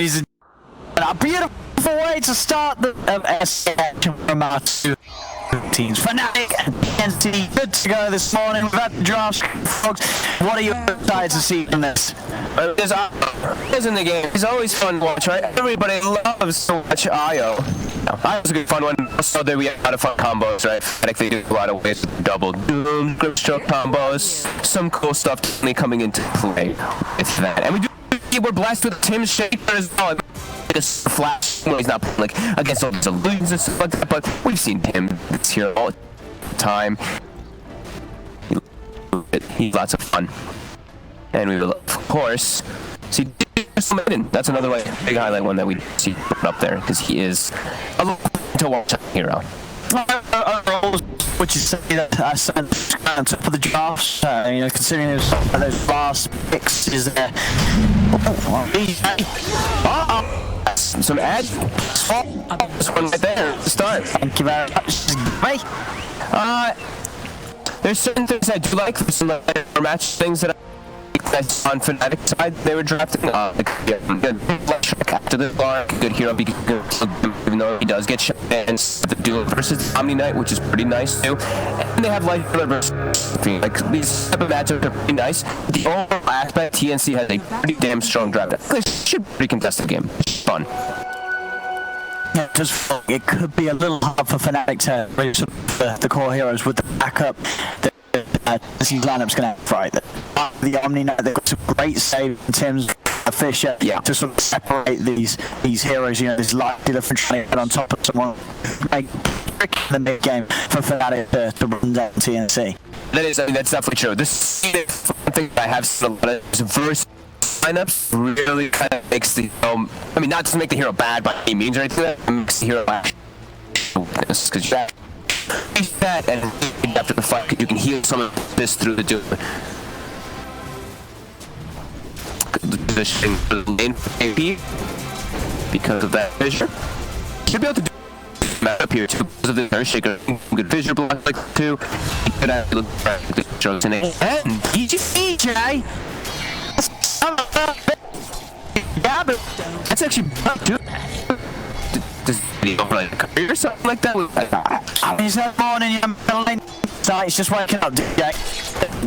ladies and gentlemen, a beautiful way to start the session from our two teams. Fnatic and TNC, good to go this morning. We've had the drafts, folks. What are you excited to see from this? There's in the game. It's always fun to watch, right? Everybody loves to watch IO. IO's a good fun one. Also, there we have a lot of fun combos, right? Fnatic, they do a lot of ways with double doom, grip stroke combos, some cool stuff definitely coming into play with that. And we're blessed with Tim's Shaker as well. Like a flash when he's not playing like against all these illusions and stuff like that, but we've seen him this here all the time. He's lots of fun. And we will, of course, see Maiden. That's another like big highlight one that we see up there because he is a little to watch hero. Would you say that I sent for the drafts? You know, considering those last picks, is there? Some ads. This one right there. To start. Thank you very much. There's certain things I do like. Some match things that that's on Fnatic side, they were drafting good after the bar, good hero, even though he does get shot and the duel versus Omni Knight, which is pretty nice too. And they have like these type of matchups are pretty nice. The overall aspect, TNC has a pretty damn strong draft. It should be a pretty contested game. Fun. Yeah, just it could be a little hard for Fnatic to reach the core heroes with the backup. This lineup's going to fight the Omni Knight. They've got some great saves in terms of Fisher to sort of separate these heroes. You know, this light dealer from trying to get on top of someone, make the mid game for Fnatic to run down TNC. That's definitely true. This is one thing I have seen a lot of verse lineups really kind of makes the I mean, not to make the hero bad by any means or anything, it makes the hero because that and after the fight you can heal some of this through the doom. Positioning the lane for AP because of that fissure. Should be able to do that up here too because of the Earthshaker. Good fissure block like two. Could actually look practically chosen and DJ. Gabbi. That's actually too. Does he go for like a career or something like that? I mean, it's not morning, you're lane. So it's just waking up, DJ.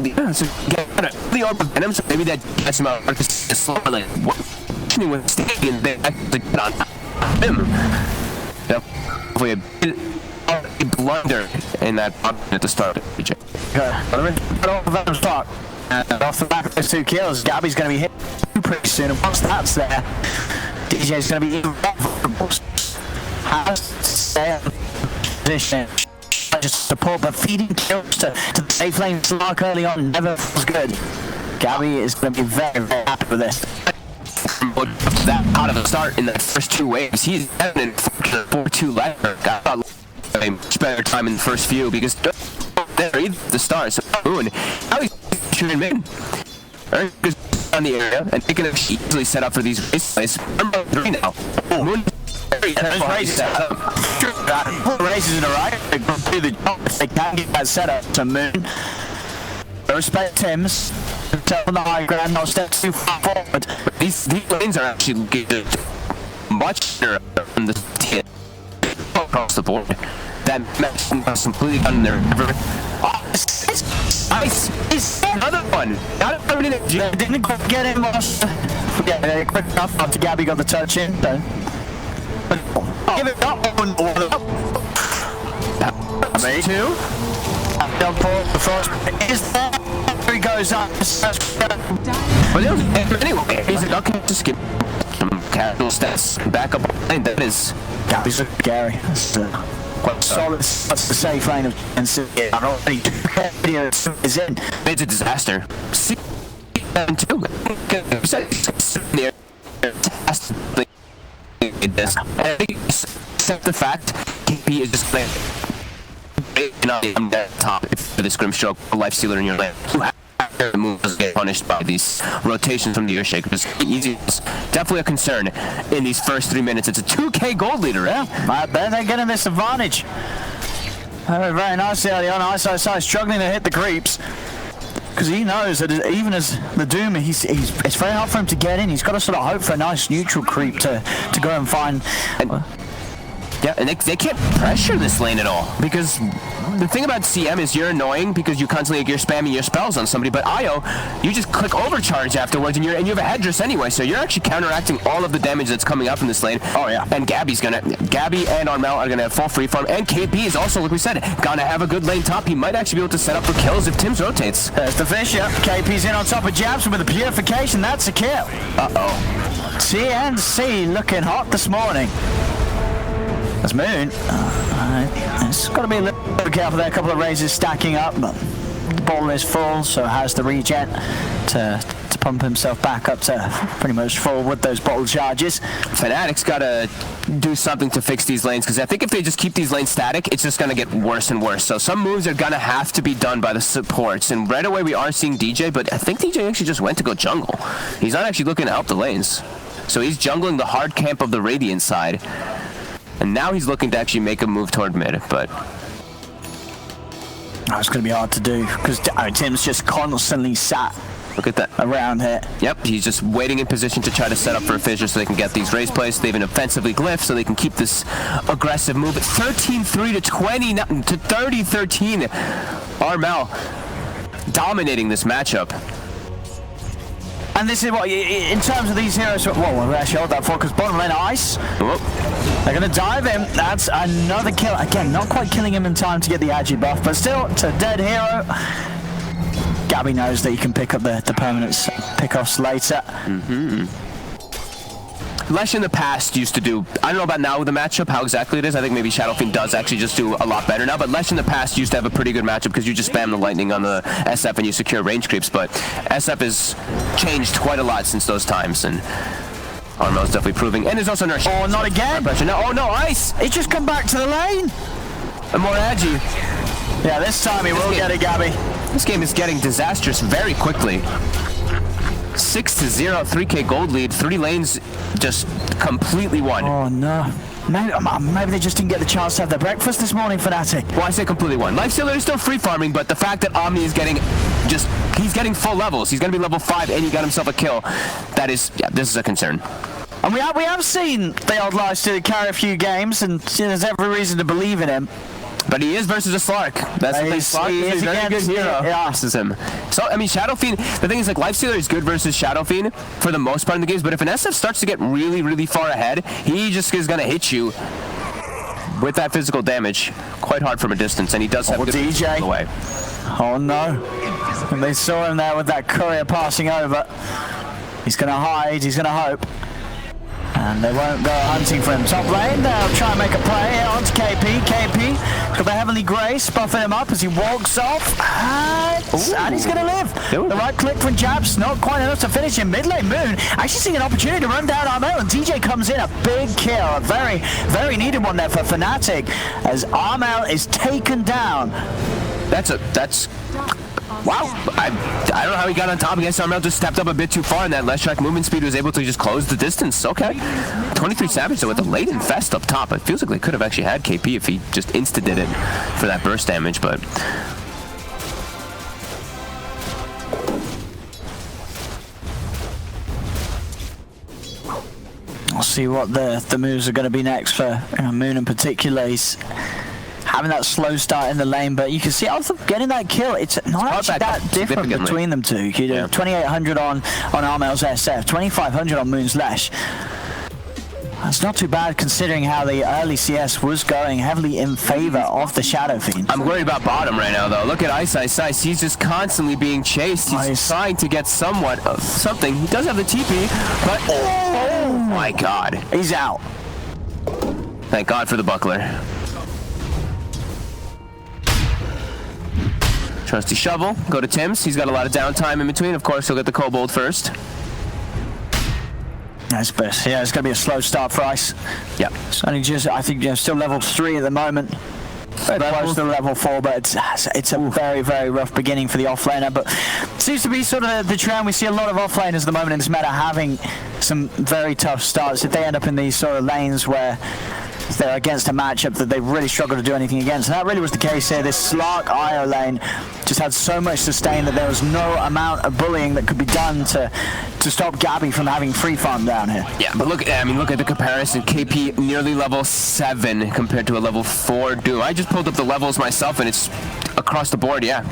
Yeah, so get the orb of venom, so maybe that gets him out of the slow lane. What? He was staying there to get on him. Yeah, hopefully a blunder in that button at the start of DJ. Venom's talk. And off the back of those 2 kills, Gabbi's going to be hit pretty soon, and once that's there, DJ's going to be even vulnerable. Has to stay in position, just support, but feeding kills to the safe lane Slark early on never feels good. Gabbi is going to be very, very happy with this. That out of the start in the first 2 waves, he's having a 4-2 left. Got a much better time in the first few because there the stars. Moon, how he's shooting mid. Is on the area and they can easily set up for these races. Remember 3 now. Moon. Races in a right. They can do the job if they can get that set up to Moon. Respect Tim's. Tell the high ground, not step too far forward. But these lanes are actually good. Much better than the tier across the board. That match was completely done there. Nice. Another one. Didn't get him. Yeah, quick enough after Gabbi got the touch in. So. Give it up. Me too. Down for the first. Is there? Here he goes up. But anyway, he's a duck to skip some casual stats. Back up line. That is. Gabbi's so scary. Quite solid. That's the safe lane of TNC. I don't think video is in. It's a disaster. See, too. Except the fact KP is just playing on that top for the scrim stroke, a life stealer in your lane. The moves get punished by these rotations from the Earthshaker. It's definitely a concern in these first 3 minutes. It's a 2K gold leader, eh? I bet they're getting this advantage. Very nicely early on. ISO struggling to hit the creeps. Because he knows that even as the Doom, it's very hard for him to get in. He's got to sort of hope for a nice neutral creep to go and find. Yeah, and they can't pressure this lane at all, because the thing about CM is you're annoying because you're spamming your spells on somebody, but IO, you just click overcharge afterwards, and you have a headdress anyway, so you're actually counteracting all of the damage that's coming up in this lane. Oh yeah. And Gabbi and Armel are gonna have full free farm, and KP is also, like we said, gonna have a good lane top. He might actually be able to set up for kills if Tim's rotates. There's the fish, yep. KP's in on top of Jabs with the purification. That's a kill. Uh-oh. TNC looking hot this morning. That's Moon. It's got to be a little bit careful there. A couple of raises stacking up, but the ball is full, so has the regen to pump himself back up to pretty much full with those bottle charges. Fnatic's got to do something to fix these lanes, because I think if they just keep these lanes static, it's just going to get worse and worse. So some moves are going to have to be done by the supports, and right away we are seeing DJ, but I think DJ actually just went to go jungle. He's not actually looking to help the lanes. So he's jungling the hard camp of the Radiant side. And now he's looking to actually make a move toward mid, but it's going to be hard to do because Tim's just constantly sat. Look at that. Around here. Yep, he's just waiting in position to try to set up for a fissure so they can get these raise plays. They've been offensively glyph so they can keep this aggressive move. 13-3 to 20 to 30-13. Armel dominating this matchup. And this is what, in terms of these heroes, we'll actually hold that for, because bottom lane ice. Whoop. They're going to dive him. That's another kill. Again, not quite killing him in time to get the agi buff, but still, it's a dead hero. Gabbi knows that he can pick up the permanents pickoffs later. Lesh in the past used to do, I don't know about now with the matchup, how exactly it is. I think maybe Shadow Fiend does actually just do a lot better now, but Lesh in the past used to have a pretty good matchup because you just spam the lightning on the SF and you secure range creeps, but SF has changed quite a lot since those times, and Armel's definitely proving, and there's also Nurse. Oh, not again! No, oh no, ice! He's just come back to the lane! And more agi. Yeah, this time he will get it, Gabbi. This game is getting disastrous very quickly. 6-0, 3k gold lead, 3 lanes just completely won. Oh no. Maybe they just didn't get the chance to have their breakfast this morning, Fnatic. Well, I say completely won. Lifestealer is still free farming, but the fact that Omni is getting he's getting full levels. He's going to be level 5 and he got himself a kill. That is, yeah, this is a concern. And we have seen the old Lifestealer carry a few games, and there's every reason to believe in him. But he is versus a Slark. That's the thing. Slark is a very good hero versus him. So, I mean, Shadow Fiend, the thing is, like, Lifestealer is good versus Shadow Fiend for the most part in the games, but if an SF starts to get really, really far ahead, he just is going to hit you with that physical damage quite hard from a distance, and he does have good DJ. Away. Oh, no. And they saw him there with that courier passing over. He's going to hide. He's going to hope. And they won't go hunting for him. Top lane, they'll try and make a play onto KP. KP got the Heavenly Grace buffing him up as he walks off. And he's going to live. The right click from Jabs, not quite enough to finish him. Mid lane Moon actually seeing an opportunity to run down Armel, and DJ comes in. A big kill. A very, very needed one there for Fnatic as Armel is taken down. Wow, I don't know how he got on top. I guess Armel just stepped up a bit too far, and that less track movement speed was able to just close the distance. Okay. 23 Savage, though, with the late infest up top. It feels like they could have actually had KP if he just insta-did it for that burst damage, but... I'll see what the moves are going to be next for Moon in particular. He's having that slow start in the lane, but you can see also getting that kill. It's not actually that different between them two. You do 2,800 on Armel's SF, 2,500 on Moon's Lesh. That's not too bad considering how the early CS was going heavily in favor of the Shadow Fiend. I'm worried about bottom right now, though. Look at Ice. He's just constantly being chased. He's trying to get somewhat of something. He does have the TP, but oh my God, he's out. Thank God for the buckler. Trusty shovel, go to Tim's. He's got a lot of downtime in between. Of course, he'll get the kobold first. That's best. Yeah, it's going to be a slow start for Ice. Yeah. It's only just, I think, still level 3 at the moment. Very close to level 4, but it's a very, very rough beginning for the offlaner. But it seems to be sort of the trend. We see a lot of offlaners at the moment in this meta having some very tough starts. If they end up in these sort of lanes where they're against a matchup that they really struggle to do anything against. And that really was the case here. This Slark IO lane just had so much sustain that there was no amount of bullying that could be done to stop Gabbi from having free farm down here. Yeah, but look at the comparison. KP nearly level 7 compared to a level 4 Doom. I just pulled up the levels myself, and it's across the board, yeah.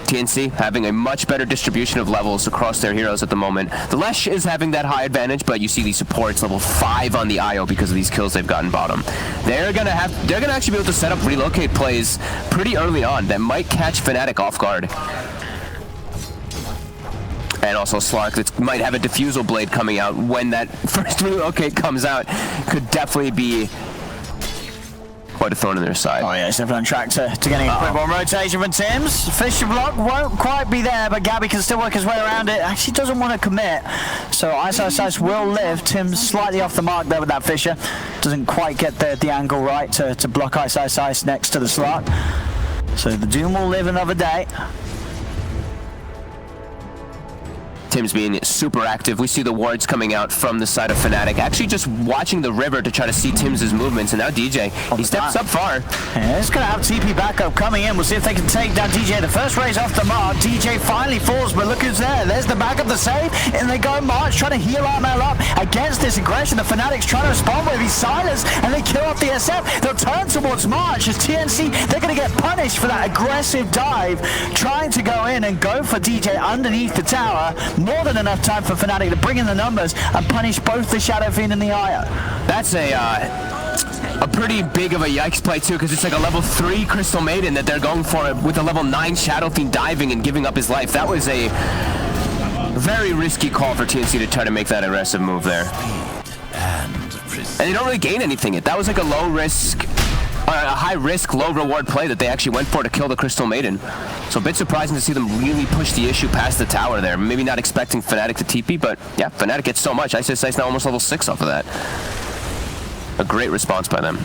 TNC having a much better distribution of levels across their heroes at the moment. The Lesh is having that high advantage, but you see these supports level 5 on the IO because of these kills they've gotten bottom. They're gonna actually be able to set up relocate plays pretty early on that might catch Fnatic off guard. And also Slark that might have a diffusal blade coming out when that first relocate comes out. Could definitely be quite a thorn in their side. Oh yeah, it's definitely on track to getting a quick one rotation from Tims. Fisher block won't quite be there, but Gabbi can still work his way around it. Actually doesn't want to commit, so Ice will live. Tims slightly off the mark there with that Fisher. Doesn't quite get the angle right to block Ice next to the Slark. So the Doom will live another day. Tim's being super active. We see the wards coming out from the side of Fnatic. Actually just watching the river to try to see Tim's movements. And now DJ, he steps up far. Yeah, it's going to have TP backup coming in. We'll see if they can take down DJ. The first raise off the mark. DJ finally falls, but look who's there. There's the backup, the save. And they go March, trying to heal RML up against this aggression. The Fnatic's trying to respond with these silence, and they kill off the SF. They'll turn towards March as TNC, they're going to get punished for that aggressive dive, trying to go in and go for DJ underneath the tower. More than enough time for Fnatic to bring in the numbers and punish both the Shadow Fiend and the Io. That's a pretty big of a yikes play too, because it's like a level 3 Crystal Maiden that they're going for with a level 9 Shadow Fiend diving and giving up his life. That was a very risky call for TNC to try to make that aggressive move there. And they don't really gain anything. That was like a low risk, a high risk, low reward play that they actually went for to kill the Crystal Maiden. So a bit surprising to see them really push the issue past the tower there. Maybe not expecting Fnatic to TP, but yeah, Fnatic gets so much. Ice now almost level 6 off of that. A great response by them.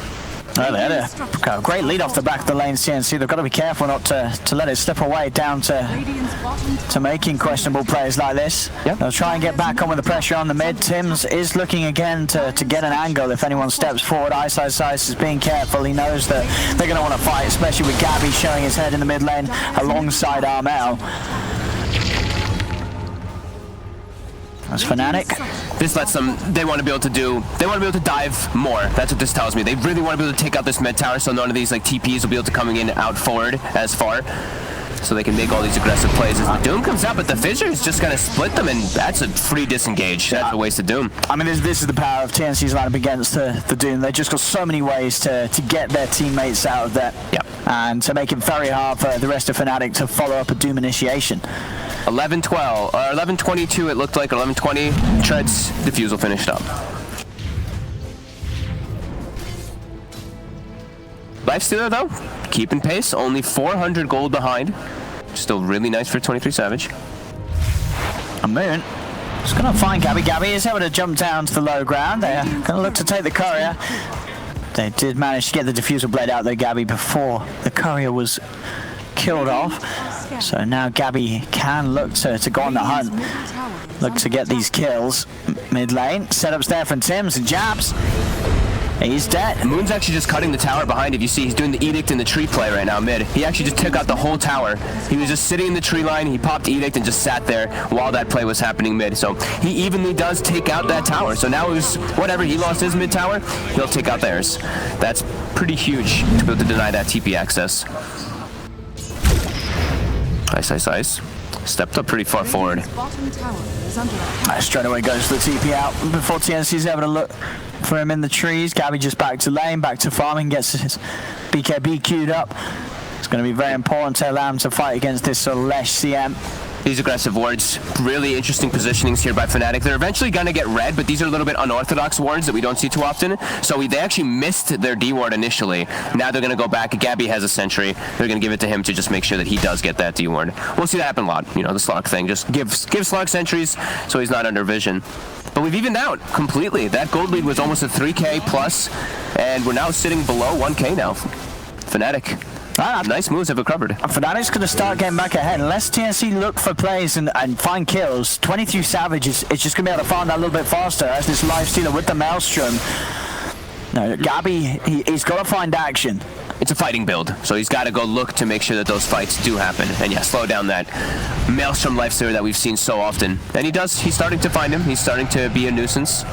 Oh, they had a great lead off the back of the lane, CNC. They've got to be careful not to let it slip away down to making questionable plays like this. Yep. They'll try and get back on with the pressure on the mid. Tims is looking again to get an angle if anyone steps forward. Ice is being careful. He knows that they're going to want to fight, especially with Gabbi showing his head in the mid lane alongside RML. That's Fnatic. This lets them, they want to be able to dive more. That's what this tells me. They really want to be able to take out this mid tower so none of these like TPs will be able to coming in out forward as far. So they can make all these aggressive plays as the Doom comes out, but the Fissure is just going to split them, and that's a free disengage. That's a waste of Doom. I mean, this is the power of TNC's lineup against the Doom. They've just got so many ways to get their teammates out of there. Yep. And to make it very hard for the rest of Fnatic to follow up a Doom initiation. 11-12, or 11-22 it looked like, 11-20, Treads, Diffusal finished up. Lifestealer though, keeping pace, only 400 gold behind. Still really nice for 23 Savage. A Moon is going to find Gabbi. Gabbi is able to jump down to the low ground. They're going to look to take the courier. They did manage to get the Diffusal Blade out there, Gabbi, before the courier was killed off. So now Gabbi can look to go on the hunt. Look to get these kills. Mid lane, setups there from Tims and jabs. He's dead. Moon's actually just cutting the tower behind. If you see, he's doing the Edict in the tree play right now mid. He actually just took out the whole tower. He was just sitting in the tree line. He popped Edict and just sat there while that play was happening mid. So he evenly does take out that tower. So now it was whatever, he lost his mid tower, he'll take out theirs. That's pretty huge to be able to deny that TP access. Ice. Stepped up pretty far forward. Straight away goes the TP out before TNC's able to look for him in the trees. Gabbi just back to lane, back to farming, gets his BKB queued up. It's going to be very important to allow him to fight against this sort of Lesh CM. These aggressive wards, really interesting positionings here by Fnatic. They're eventually going to get red, but these are a little bit unorthodox wards that we don't see too often. So they actually missed their D ward initially. Now they're going to go back. Gabbi has a sentry. They're going to give it to him to just make sure that he does get that D ward. We'll see that happen a lot. You know, the Slark thing. Just give Slark sentries so he's not under vision. But we've evened out completely. That gold lead was almost a 3K plus, and we're now sitting below 1K now. Fnatic. Nice moves have recovered. Fnatic's going to start getting back ahead. Unless TNC look for plays and find kills, 23 Savage is just going to be able to farm that a little bit faster as this Lifestealer with the Maelstrom No, Gabbi, he's got to find action. It's a fighting build, so he's got to go look to make sure that those fights do happen. And yeah, slow down that Maelstrom Lifestealer that we've seen so often. And he does. He's starting to find him. He's starting to be a nuisance.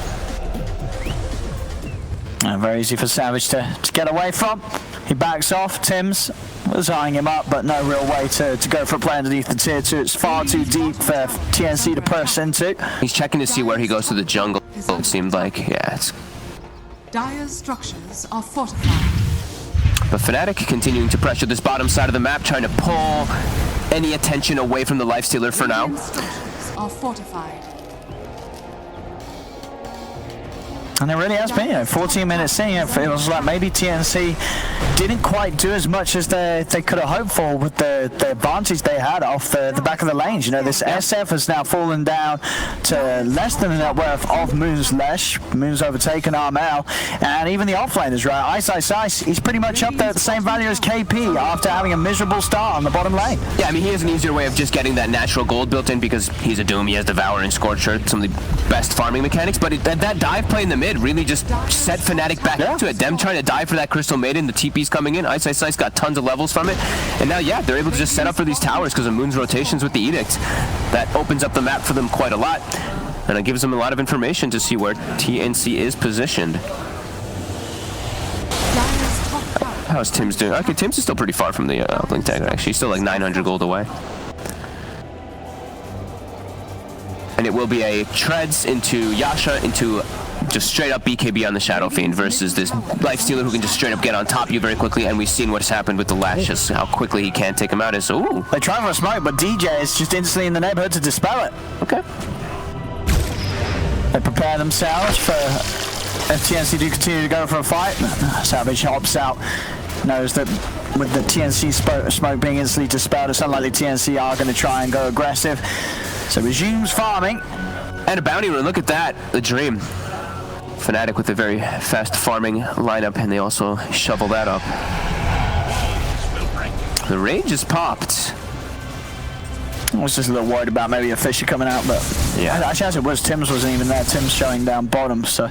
Very easy for Savage to get away from. He backs off. Tims was eyeing him up, but no real way to go for a play underneath the tier 2. It's far too deep for TNC to press into. He's checking to see where he goes to the jungle, it seemed like. Yeah, it's... Dire's structures are fortified. But Fnatic continuing to pressure this bottom side of the map, trying to pull any attention away from the Lifestealer for now. Structures are fortified. And it really has been, 14 minutes in. It feels like maybe TNC didn't quite do as much as they could have hoped for with the advantage they had off the back of the lanes. You know, this SF has now fallen down to less than the net worth of Moon's Lesh. Moon's overtaken Armel, and even the offlaners, right? Ice, he's pretty much up there at the same value as KP after having a miserable start on the bottom lane. Yeah, I mean, he has an easier way of just getting that natural gold built in because he's a Doom, he has Devour and Scorcher, some of the best farming mechanics, but that dive play in the mid really just set Fnatic back into it. Them trying to dive for that Crystal Maiden, the TP's coming in, Ice got tons of levels from it, and now, yeah, they're able to just set up for these towers because of Moon's rotations with the Edict. That opens up the map for them quite a lot, and it gives them a lot of information to see where TNC is positioned. How's Tim's doing? Okay, Tim's is still pretty far from the Blink Dagger, actually. He's still like 900 gold away. And it will be a treads into Yasha, into just straight up BKB on the Shadow Fiend versus this Lifestealer who can just straight up get on top of you very quickly. And we've seen what's happened with the Lashes, how quickly he can take him out. Is ooh. They try for a smoke, but DJ is just instantly in the neighborhood to dispel it. Okay. They prepare themselves for if TNC do continue to go for a fight. Savage hops out, knows that with the TNC smoke being instantly dispelled, it's unlikely TNC are going to try and go aggressive. So resumes farming. And a bounty rune, look at that, the Dream. Fnatic with a very fast farming lineup, and they also shovel that up. The rage is popped. I was just a little worried about maybe a Fisher coming out, but yeah, actually as it was, Tim's wasn't even there. Tim's showing down bottom, so.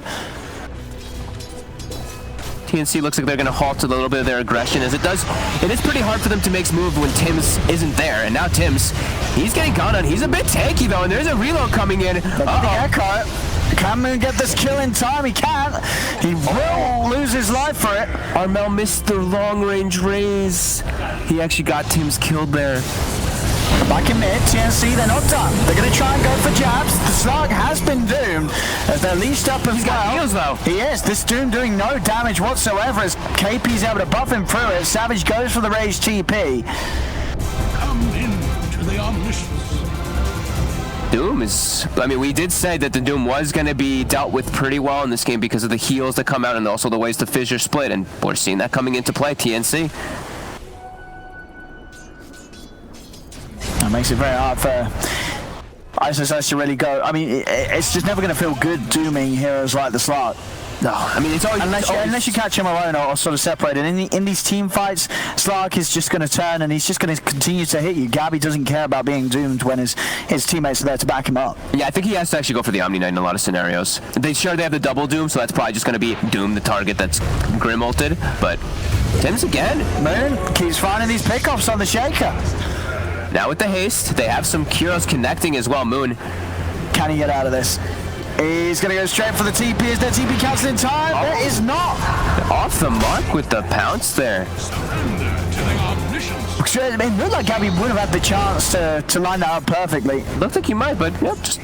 TNC looks like they're going to halt a little bit of their aggression, as it is pretty hard for them to make moves when Tim's isn't there, and now Tim's, he's getting gone on. He's a bit tanky though, and there's a reload coming in. Can Moon get this kill in time? He can't. He will lose his life for it. Armel missed the long-range raise. He actually got Tim's killed there. Back in mid, TNC, they're not done. They're going to try and go for jabs. The Slark has been doomed as they're leashed up as well. Heals, though. He is. This Doom doing no damage whatsoever as KP's able to buff him through it. Savage goes for the raised TP. Come into the omniscience. Doom is, I mean, we did say that the Doom was going to be dealt with pretty well in this game because of the heals that come out and also the ways the fissure split, and we're seeing that coming into play, TNC. That makes it very hard for ISS to really go. I mean, it's just never going to feel good dooming heroes like the Slark. No, I mean, it's always unless you catch him alone or sort of separated. In these team fights, Slark is just going to turn and he's just going to continue to hit you. Gabbi doesn't care about being doomed when his teammates are there to back him up. Yeah, I think he has to actually go for the Omni Knight in a lot of scenarios. They have the double Doom, so that's probably just going to be Doom, the target that's Grim ulted. But Tim's again. Moon keeps finding these pickoffs on the Shaker. Now with the haste, they have some Kuros connecting as well. Moon, can he get out of this? He's going to go straight for the TP. Is there TP cancelled in time? Oh. There is not. Off the mark with the pounce there. It looked like Gabbi would have had the chance to line that up perfectly. Looked like he might, but yeah, just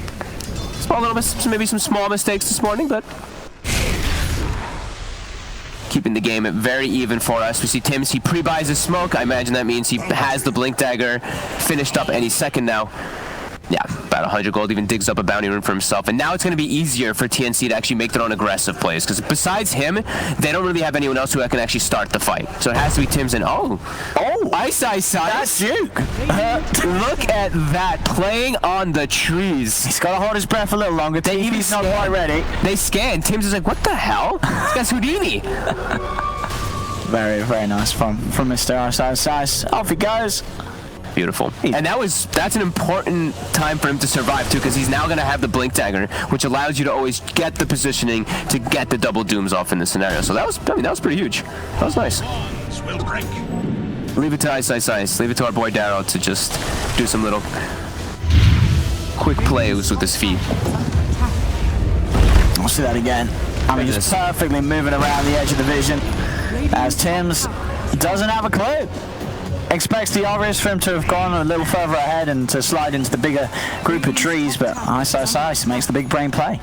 small little bit, maybe some small mistakes this morning, but keeping the game very even for us. We see Tim's, he pre-buys his smoke. I imagine that means he has the Blink Dagger finished up any second now. Yeah, about 100 gold, even digs up a bounty rune for himself. And now it's going to be easier for TNC to actually make their own aggressive plays, because besides him, they don't really have anyone else who can actually start the fight. So it has to be Tim's and Ice. That's you. Look at that, playing on the trees. He's got to hold his breath a little longer. He's not quite ready. They scan. Tim's is like, what the hell? This guy's Houdini. Very, very nice from Mr. Ice. Off he goes. Beautiful. And that's an important time for him to survive too, because he's now going to have the Blink Dagger, which allows you to always get the positioning to get the double dooms off in this scenario. So that was pretty huge. That was nice. Leave it to Ice. Leave it to our boy Darrow to just do some little quick plays with his feet. We'll see that again. I mean, just perfectly moving around the edge of the vision as Tim's doesn't have a clue. Expects the obvious for him to have gone a little further ahead and to slide into the bigger group of trees, but Ice makes the big brain play.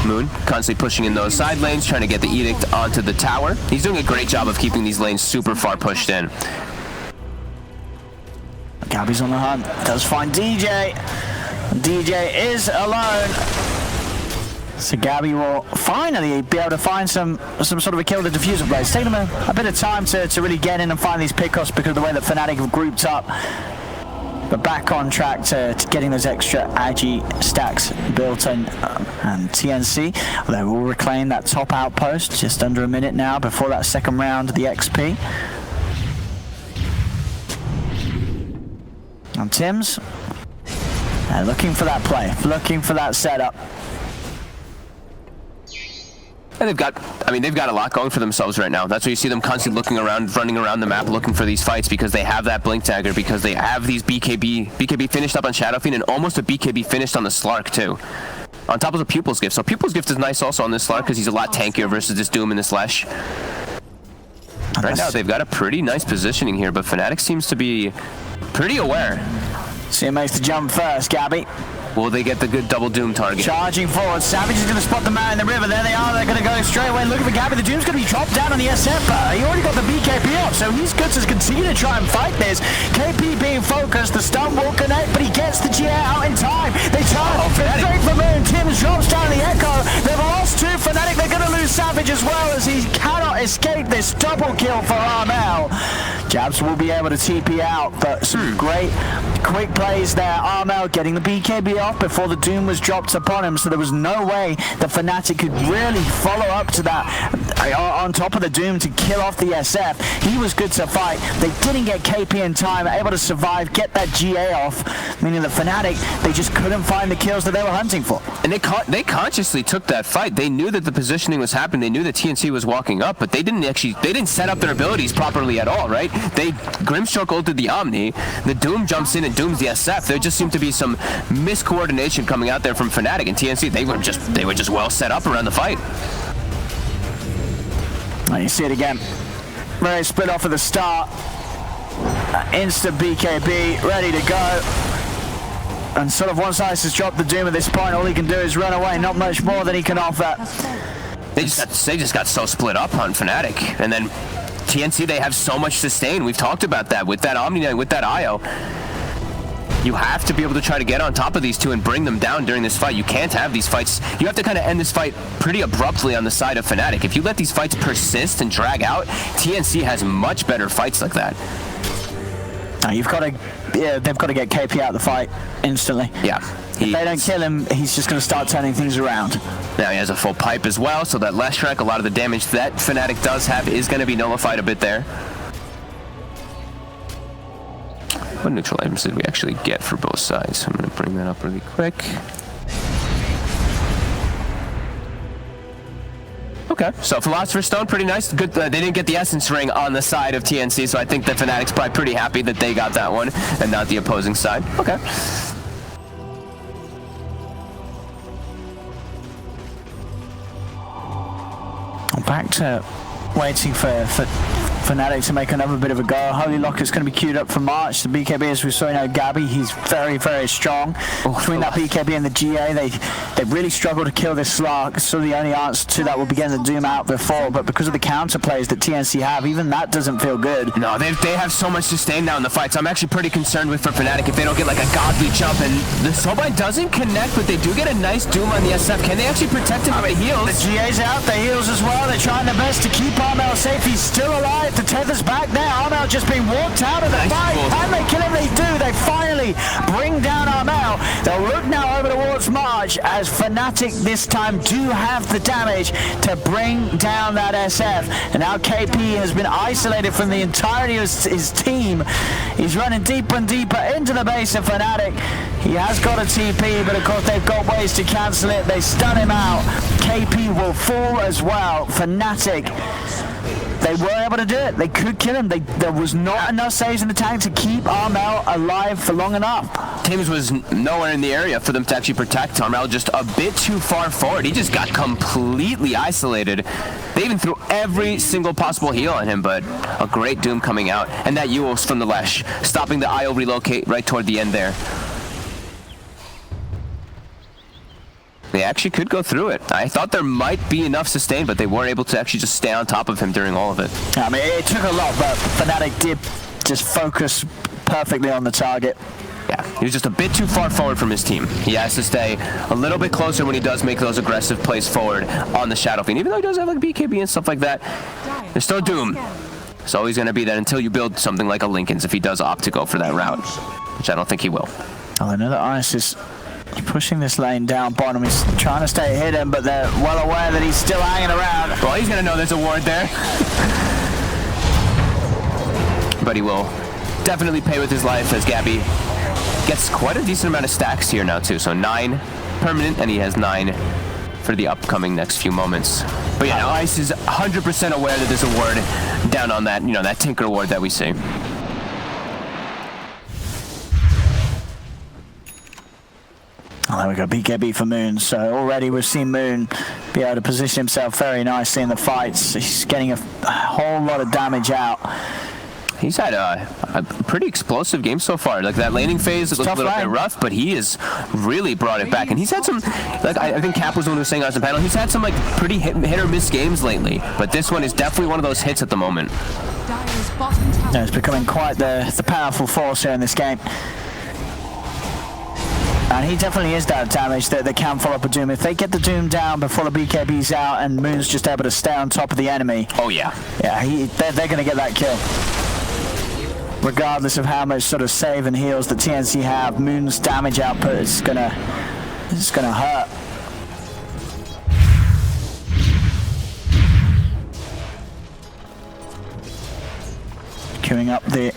Moon constantly pushing in those side lanes, trying to get the Edict onto the tower. He's doing a great job of keeping these lanes super far pushed in. Gabbi's on the hunt. Does find DJ. DJ is alone. So Gabbi will finally be able to find some sort of a kill with the diffuser blades. It's taken him a bit of time to really get in and find these pickoffs because of the way that Fnatic have grouped up. But back on track to getting those extra Agi stacks built in. And TNC, they will reclaim that top outpost just under a minute now before that second round of the XP. And Tim's looking for that play, looking for that setup. And they've got a lot going for themselves right now. That's why you see them constantly looking around, running around the map, looking for these fights, because they have that Blink Dagger, because they have these BKB finished up on Shadow Fiend, and almost a BKB finished on the Slark too. On top of the Pupil's Gift. So Pupil's Gift is nice also on this Slark, because he's a lot tankier versus this Doom and this Lesh. Right now, they've got a pretty nice positioning here, but Fnatic seems to be pretty aware. See, makes the jump first, Gabbi. Will they get the good double Doom target? Charging forward. Savage is going to spot the man in the river. There they are. They're going to go straight away looking for Gabbi. The Doom's going to be dropped down on the SF. He already got the BKB off, so he's good to continue to try and fight this. KP being focused. The stun will connect, but he gets the GA out in time. They charge straight for Moon. Tim's drops down the Echo. They've lost two. Fnatic, they're going to lose Savage as well, as he cannot escape this double kill for Armel. Jabs will be able to TP out, but some great quick plays there. Armel getting the BKB off before the Doom was dropped upon him, so there was no way that Fnatic could really follow up to that on top of the Doom to kill off the SF. He was good to fight. They didn't get KP in time, able to survive, get that GA off, meaning that Fnatic, they just couldn't find the kills that they were hunting for. And they consciously took that fight. They knew that the positioning was happening. They knew that TNC was walking up, but they didn't set up their abilities properly at all, right? They Grimstroke ulted the Omni, the Doom jumps in and dooms the SF. There just seemed to be some miscoordination coming out there from Fnatic and TNC. They were just well set up around the fight. Oh, you see it again. Very split off at the start. Instant BKB, ready to go. And sort of once Ice has dropped the Doom at this point, all he can do is run away. Not much more than he can offer. They just got so split up on Fnatic. And then TNC, they have so much sustain. We've talked about that with that Omni Knight, with that IO. You have to be able to try to get on top of these two and bring them down during this fight. You can't have these fights. You have to kind of end this fight pretty abruptly on the side of Fnatic. If you let these fights persist and drag out, TNC has much better fights like that. They've got to get KP out of the fight instantly. Yeah. If they don't kill him, he's just going to start turning things around. Now he has a full pipe as well, so that Leshrac, a lot of the damage that Fnatic does have is going to be nullified a bit there. What neutral items did we actually get for both sides? I'm going to bring that up really quick. Okay, so Philosopher's Stone, pretty nice. Good. They didn't get the Essence Ring on the side of TNC, so I think the Fnatic's probably pretty happy that they got that one and not the opposing side. Okay. Back to waiting for Fnatic to make another bit of a go. Holy Locker's going to be queued up for March. The BKB, as we saw, Gabbi, he's very, very strong. Between that BKB and the GA, they really struggle to kill this Slark. So the only answer to that will be getting the Doom out before, but because of the counter plays that TNC have, even that doesn't feel good. No, they have so much sustain now in the fights. I'm actually pretty concerned with for Fnatic if they don't get like a godly jump, and the Soulbind doesn't connect, but they do get a nice Doom on the SF. Can they actually protect him with the heals? The GA's out, the heals as well. They're trying their best to keep Armel safe. He's still alive. The tether's back there. Armel just being walked out of the fight. And they kill him. They do. They finally bring down Armel. They'll look now over towards March as as Fnatic this time do have the damage to bring down that SF. And now KP has been isolated from the entirety of his team. He's running deeper and deeper into the base of Fnatic. He has got a TP, but of course they've got ways to cancel it. They stun him out. KP will fall as well. Fnatic, they were able to do it. They could kill him. There was not enough saves in the tank to keep Armel alive for long enough. Tims was nowhere in the area for them to actually protect. Armel just a bit too far forward. He just got completely isolated. They even threw every single possible heal on him, but a great Doom coming out. And that Euls from the Lesh, stopping the IO relocate right toward the end there. They actually could go through it. I thought there might be enough sustain, but they were able to actually just stay on top of him during all of it. I mean, it took a lot, but Fnatic did just focus perfectly on the target. Yeah, he was just a bit too far forward from his team. He has to stay a little bit closer when he does make those aggressive plays forward on the Shadow Fiend. Even though he does have like BKB and stuff like that, there's still Doom. It's always going to be that until you build something like a Linken's if he does opt to go for that route, which I don't think he will. Oh, I know that Ice is pushing this lane down bottom. He's trying to stay hidden, but they're well aware that he's still hanging around. Well, he's going to know there's a ward there. But he will definitely pay with his life as Gabbi gets quite a decent amount of stacks here now too. So 9 permanent, and he has 9 for the upcoming next few moments. But yeah, Ice is 100% aware that there's a ward down on that, that Tinker ward that we see. Oh, there we go, BKB for Moon. So already we've seen Moon be able to position himself very nicely in the fights. He's getting a whole lot of damage out. He's had a pretty explosive game so far. Like that laning phase was a little bit rough, but he has really brought it back. And he's had some, like I think Cap was the one who was saying on the panel, he's had some like pretty hit or miss games lately. But this one is definitely one of those hits at the moment. Yeah, it's becoming quite the powerful force here in this game. And he definitely is that damage that can follow up a Doom. If they get the Doom down before the BKB's out and Moon's just able to stay on top of the enemy. Oh yeah. Yeah, they're going to get that kill. Regardless of how much sort of save and heals that TNC have, Moon's damage output is gonna hurt. Queuing up the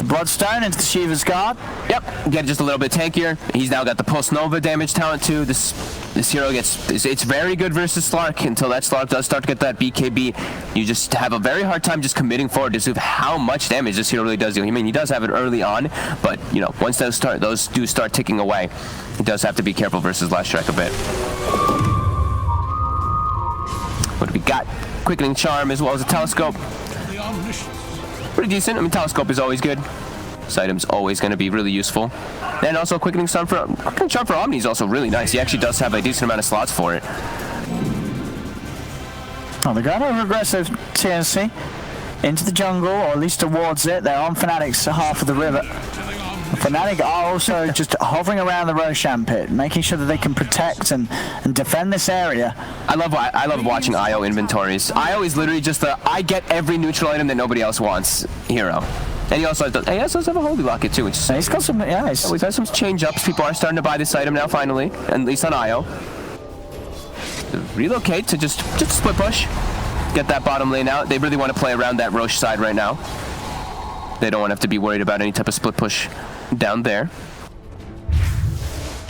Bloodstone into the Shiva's Guard. Yep, get just a little bit tankier. He's now got the Pulse Nova damage talent too. This hero it's very good versus Slark until that Slark does start to get that BKB. You just have a very hard time just committing forward to see how much damage this hero really does do. I mean, he does have it early on, but once those do start ticking away, he does have to be careful versus Last Strike a bit. What do we got? Quickening Charm as well as a Telescope. Pretty decent. I mean, Telescope is always good. This item's always going to be really useful. And also Quickening Charm for Omni is also really nice. He actually does have a decent amount of slots for it. Oh, they're going over aggressive TNC into the jungle, or at least towards it. They're on Fnatic's half of the river. Fnatic are also just hovering around the Roshan pit, making sure that they can protect and defend this area. I love watching IO inventories. IO is literally just I get every neutral item that nobody else wants hero. And he also does have a Holy Locket too, which is he's got some we've had some change ups. People are starting to buy this item now finally, at least on IO. Relocate to just split push. Get that bottom lane out. They really want to play around that Roche side right now. They don't want to have to be worried about any type of split push down there.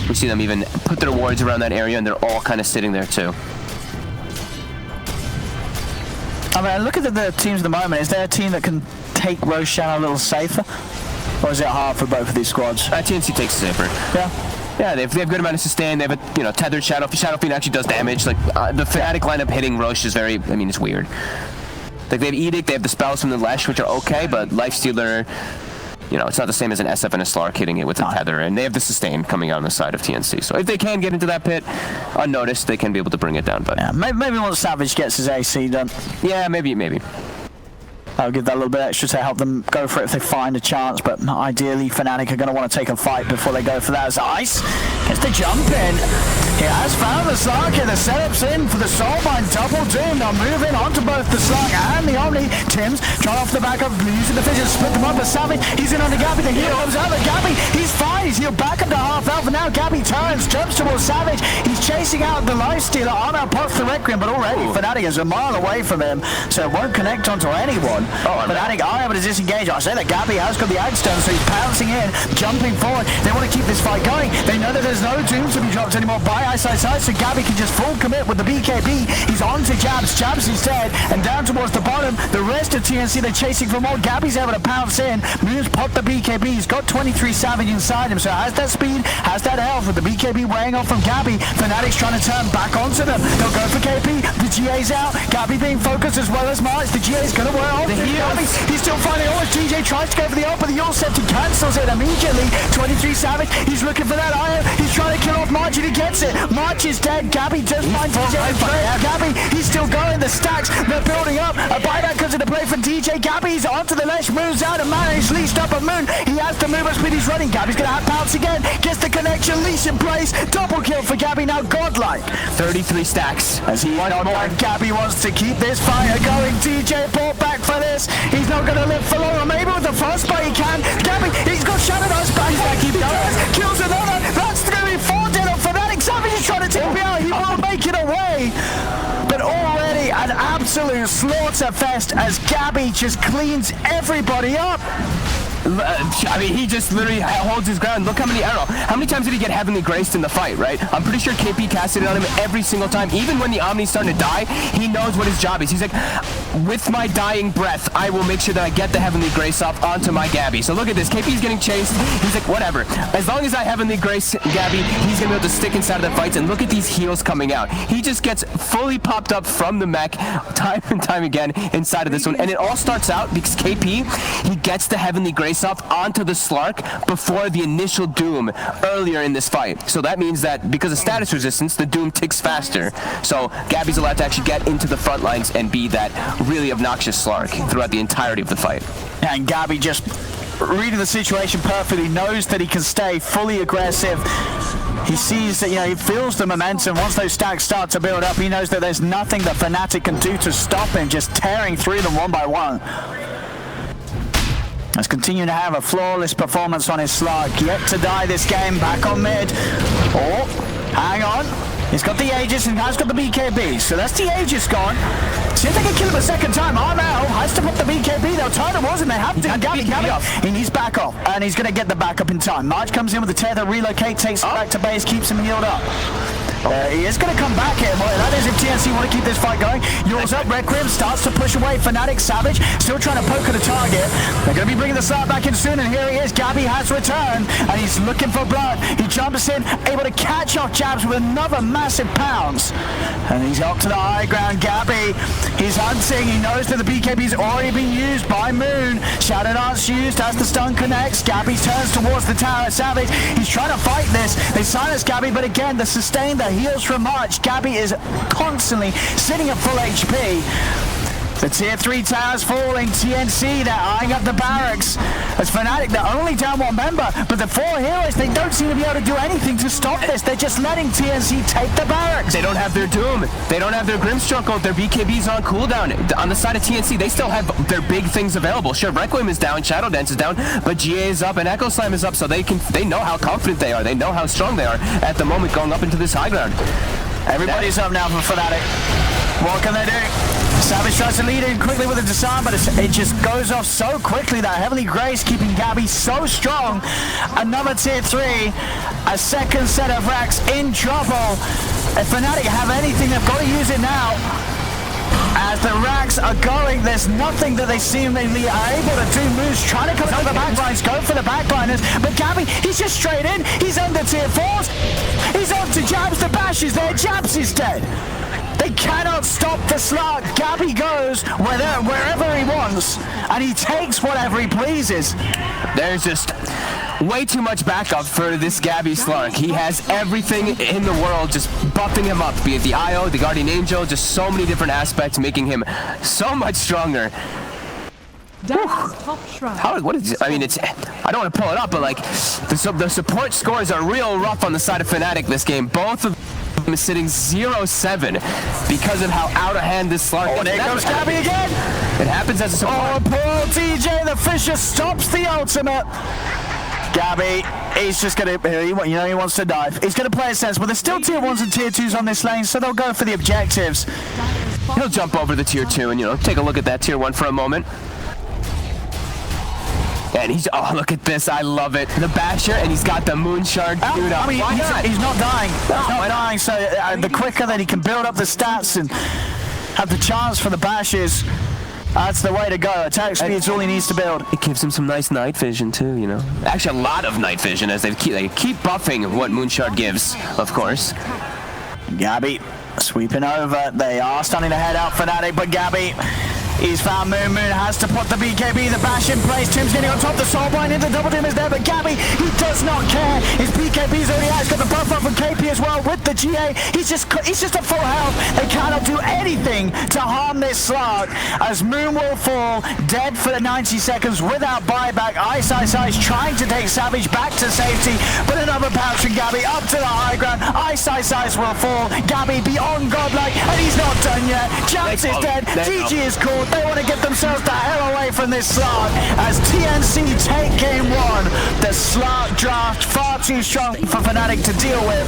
We see them even put their wards around that area, and they're all kind of sitting there too. I mean, look at the teams at the moment. Is there a team that can take Roshan a little safer? Or is it hard for both of these squads? TNC takes it safer. Yeah, they have good amount of sustain. They have a tethered Shadow Fiend actually does damage. Like the Fnatic lineup hitting Roche is very, I mean, it's weird. Like they have Edict, they have the spells from the Lesh, which are okay, but Lifestealer, it's not the same as an SF and a Slark hitting it with a tether, and they have the sustain coming out on the side of TNC. So if they can get into that pit unnoticed, they can be able to bring it down. But yeah, maybe once Savage gets his AC done. Yeah, maybe. I'll give that a little bit extra to help them go for it if they find a chance, but ideally Fnatic are going to want to take a fight before they go for that. As Ice gets the jump in. He has found the Slark, and the setup's in for the Soulbind double Doom. Now moving on to both the Slark and the Omni. Tims trying off the back of using the Fissure to split them up, but Savage, he's in on the Gabbi. The hero comes out, but Gabbi, he's fine. He's healed back up to half health, and now Gabbi turns, jumps towards Savage. He's chasing out the Lifestealer. Armor pops the Requiem, but already Fnatic is a mile away from him, so it won't connect onto anyone. Fnatic are able to disengage. I say that Gabbi has got the Agstone, so he's pouncing in, jumping forward. They want to keep this fight going. They know that there's no Doom to be dropped anymore by Eyesight Sight, so Gabbi can just full commit with the BKB. He's on to Jabs. Jabs is dead, and down towards the bottom, the rest of TNC, they're chasing for more. Gabbi's able to pounce in. Moon's popped the BKB. He's got 23 Savage inside him, so has that speed, has that health, with the BKB weighing off from Gabbi. Fnatic's trying to turn back onto them. They'll go for KP. The GA's out. Gabbi being focused as well as March. The GA's going to wear off. He's still finding all. DJ tries to go for the ult, but the ult set he cancels it immediately. 23 Savage. He's looking for that IO. He's trying to kill off March, and he gets it. March is dead. Gabbi just finds DJ. Gabbi, he's still going. The stacks, they're building up. A buyback comes into play from DJ. Gabbi's onto the ledge, moves out, and man, he's leashed up a Moon. He has the move speed. He's running. Gabbi's going to have pounce again. Gets the connection. Leash in place. Double kill for Gabbi, now godlike. 33 stacks. As he wants more. Gabbi wants to keep this fire going. DJ brought back for this. He's not going to live for long, or maybe with the frostbite he can. Gabbi, he's got Shadow Dance back. He's going to keep going. Kills another. That's going to be 4 dead on Fnatic. Savage is trying to take me out. He won't make it away. But already an absolute slaughter fest as Gabbi just cleans everybody up. I mean, he just literally holds his ground. Look how many times did he get heavenly graced in the fight, right? I'm pretty sure KP casted it on him every single time. Even when the Omni's starting to die, he knows what his job is. He's like, with my dying breath, I will make sure that I get the heavenly grace off onto my Gabbi. So look at this. KP's getting chased. He's like, whatever. As long as I heavenly grace Gabbi, he's going to be able to stick inside of the fights. And look at these heals coming out. He just gets fully popped up from the mech time and time again inside of this one. And it all starts out because KP, he gets the heavenly grace off onto the Slark before the initial Doom earlier in this fight. So that means that because of status resistance, the Doom ticks faster. So Gabbi's allowed to actually get into the front lines and be that really obnoxious Slark throughout the entirety of the fight. And Gabbi just reading the situation perfectly, knows that he can stay fully aggressive. He sees that, he feels the momentum. Once those stacks start to build up, he knows that there's nothing that Fnatic can do to stop him, just tearing through them one by one. Let's continue to have a flawless performance on his Slark. Yet to die this game, back on mid. Oh, hang on. He's got the Aegis and has got the BKB. So that's the Aegis gone. See if they can kill him a second time. Armel has to put the BKB. They'll turn towards him. They have to. Gabbi, and he's back off. And he's going to get the backup in time. March comes in with the tether, relocate, takes him back to base, keeps him healed up. He is going to come back here. Well, that is if TNC want to keep this fight going. Yours up, Requiem starts to push away. Fnatic, Savage, still trying to poke at the target. They're going to be bringing the Slark back in soon, and here he is. Gabbi has returned, and he's looking for blood. He jumps in, able to catch off Jabs with another massive pounce. And he's up to the high ground. Gabbi, he's hunting. He knows that the BKB's already been used by Moon. Shadow Dance used as the stun connects. Gabbi turns towards the tower. Savage, he's trying to fight this. They silence Gabbi, but again, the sustain, the heals from March. Gabbi is constantly sitting at full HP. The tier 3 towers falling. TNC, they're eyeing up the barracks. As Fnatic, they're only down one member, but the 4 heroes, they don't seem to be able to do anything to stop this. They're just letting TNC take the barracks. They don't have their Doom. They don't have their Grimstroke ult. Their BKB's on cooldown. On the side of TNC, they still have their big things available. Sure, Requiem is down, Shadow Dance is down, but GA is up and Echo Slam is up, so they know how confident they are. They know how strong they are at the moment going up into this high ground. Everybody's up now for Fnatic. What can they do? Savage tries to lead in quickly with a disarm, but it just goes off so quickly. That Heavenly Grace keeping Gabbi so strong. Another tier 3, a second set of racks in trouble. If Fnatic have anything, they've got to use it now. As the racks are going, there's nothing that they seemingly are able to do. Moose trying to come over the backlines, go for the backliners, but Gabbi, he's just straight in. He's under tier 4s. He's on to Jabs. The bash is there. Jabs is dead. They cannot stop the Slark. Gabbi goes wherever he wants, and he takes whatever he pleases. There's just way too much backup for this Gabbi Slark. He has everything in the world just buffing him up, be it the IO, the Guardian Angel, just so many different aspects making him so much stronger. What is, I mean, I don't want to pull it up, but like the support scores are real rough on the side of Fnatic this game. Both of them is sitting 0-7 because of how out of hand this Slark is. Oh, there goes Gabbi again. It happens as a support. Oh, poor TJ, the Fisher stops the ultimate. Gabbi He's just gonna, he wants to dive. He's gonna play it sense, but there's still tier 1s and tier 2s on this lane, so they'll go for the objectives. He'll jump over the tier 2 and, take a look at that tier 1 for a moment. And he's, oh, look at this. I love it. The Basher, and he's got the Moon Shard. Dude, I mean, he's not dying. He's not dying, so the quicker that he can build up the stats and have the chance for the Bashes, that's the way to go. Attack speed's all he needs to build. It gives him some nice night vision, too, Actually, a lot of night vision as they keep buffing what Moonshard gives, of course. Gabbi sweeping over. They are starting to head out Fnatic, but Gabbi, he's found Moon. Moon has to put the BKB, the bash in place. Tim's getting on top. The Soulbind into double doom is there, but Gabbi, he does not care. His BKB's already out. He's got the buff up from KP as well with the GA. He's just at full health. They cannot do anything to harm this Slark as Moon will fall dead for the 90 seconds without buyback. Ice trying to take Savage back to safety, but another bounce from Gabbi up to the high ground. Ice will fall. Gabbi beyond godlike, and he's not done yet. Jumps is dead. GG is called. They want to get themselves the hell away from this Slark as TNC take game 1. The Slark draft far too strong for Fnatic to deal with.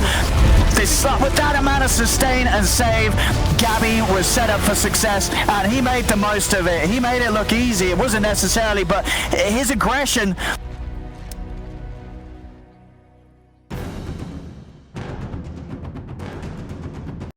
This Slark, with that amount of sustain and save, Gabbi was set up for success and he made the most of it. He made it look easy. It wasn't necessarily, but his aggression